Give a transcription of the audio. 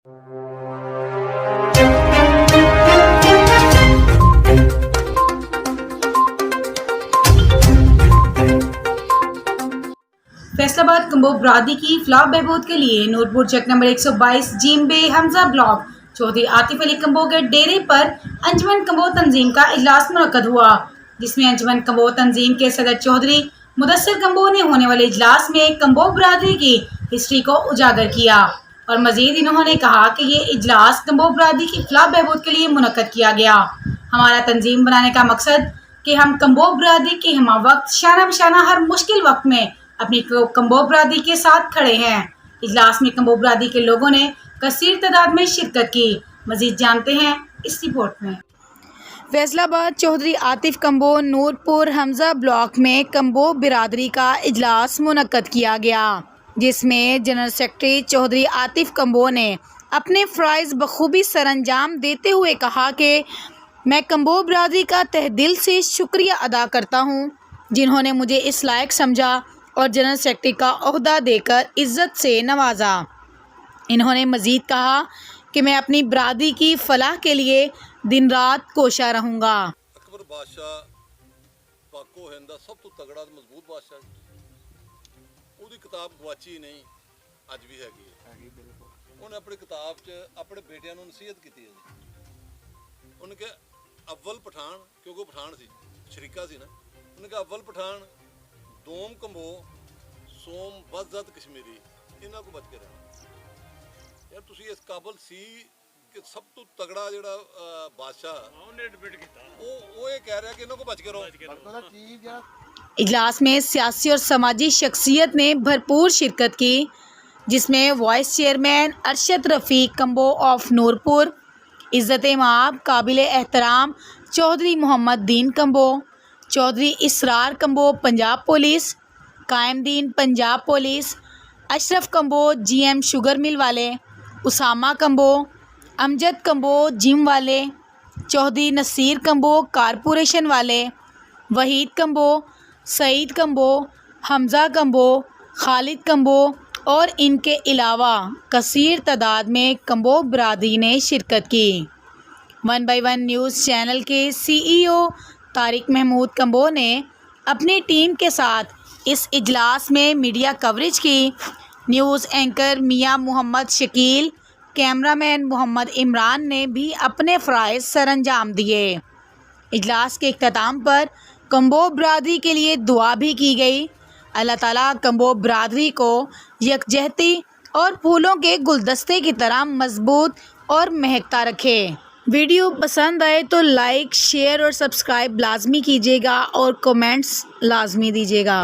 फैसलाबाद कंबोह बरादरी की फलाह बहबूद के लिए नूरपुर चेक नंबर 122 जीम बे हमजा ब्लॉक चौधरी आतिफ अली कंबोह के डेरे पर अंजुमन कंबोह तंजीम का इजलास मुनक्कद हुआ, जिसमें अंजुमन कंबोह तंजीम के सदर चौधरी मुदस्सिर कंबोह ने होने वाले इजलास में कंबोह बरादरी की हिस्ट्री को उजागर किया और मजीद इन्होंने कहा कि ये इजलास कंबोह बरादरी की फलाह बहबूद के लिए मुनक्कद किया गया। हमारा तंजीम बनाने का मकसद कि हम कंबोह बरादरी के हमा वक्त शाना बशाना हर मुश्किल वक्त में अपनी कंबोह बरादरी के साथ खड़े हैं। इजलास में कंबोह बरादरी के लोगों ने कसीर तादाद में शिरकत की। मजीद जानते हैं इस रिपोर्ट में। फैसलाबाद चौधरी आतिफ कंबोह नूरपुर हमजा ब्लॉक में कंबोह बिरादरी का इजलास मुनक्कद किया गया, जिसमें जनरल सेक्रेटरी चौधरी आतिफ कंबोह ने अपने फ़राइज़ बखूबी सरअंजाम देते हुए कहा कि मैं कंबोह बिरादरी का तहे दिल से शुक्रिया अदा करता हूँ, जिन्होंने मुझे इस लायक समझा और जनरल सेक्रेटरी का ओहदा देकर इज़्ज़त से नवाजा। इन्होंने मज़ीद कहा कि मैं अपनी बरादरी की फलाह के लिए दिन रात कोशा रहूँगा। अकबर बादशाह पाको हिंद दा सब तो तगड़ा ते मजबूत बादशाह ਉਹਦੀ किताब गवाची नहीं, अज भी हैगी उन्हें अपनी किताब च अपने बेटियां नूं नसीहत की है जी। उन्हें कहा अव्वल पठान, क्योंकि पठान सी शरीका सी ना, उन्हें कहा अव्वल पठान दोम कंबोह सोम वज़त कश्मीरी इन्हां को बच के रहना। यार तुसी इस काबल सी कि सब तो तगड़ा जिहड़ा बादशाह उन्हें डिबेट कीता वो ये कह रहा कि इन्हां को बच के रहो। इजलास में सियासी और समाजी शख्सियत ने भरपूर शिरकत की, जिसमें vice chairman Arshad Rafiq Kamboh of Noorpur, इज़्ज़त माब काबिल एहतराम Chaudhry Mohammad Deen Kamboh, Chaudhry Israr Kamboh Punjab police, Qaimdeen Punjab police, Ashraf Kamboh GM sugar mill वाले, उसामा कंबोह, अमजद कंबोह जिम वाले, चौधरी नसीर कंबोह कारपोरेशन वाले, वहीद कंबोह, सईद कंबोह, हमज़ा कंबोह, खालिद कंबोह और इनके अलावा कसीर तादाद में कंबोह बरादरी ने शिरकत की। 1 बाय 1 न्यूज़ चैनल के CEO तारिक महमूद कंबोह ने अपनी टीम के साथ इस इजलास में मीडिया कवरेज की। न्यूज़ एंकर मियां मोहम्मद शकील, कैमरामैन मोहम्मद इमरान ने भी अपने फ़राइज़ सरअंजाम दिए। इजलास के इख्तिताम पर कंबोह बरादरी के लिए दुआ भी की गई। अल्लाह ताला कंबोह बरादरी को यकजहती और फूलों के गुलदस्ते की तरह मजबूत और महकता रखे। वीडियो पसंद आए तो लाइक, शेयर और सब्सक्राइब लाजमी कीजिएगा और कमेंट्स लाजमी दीजिएगा।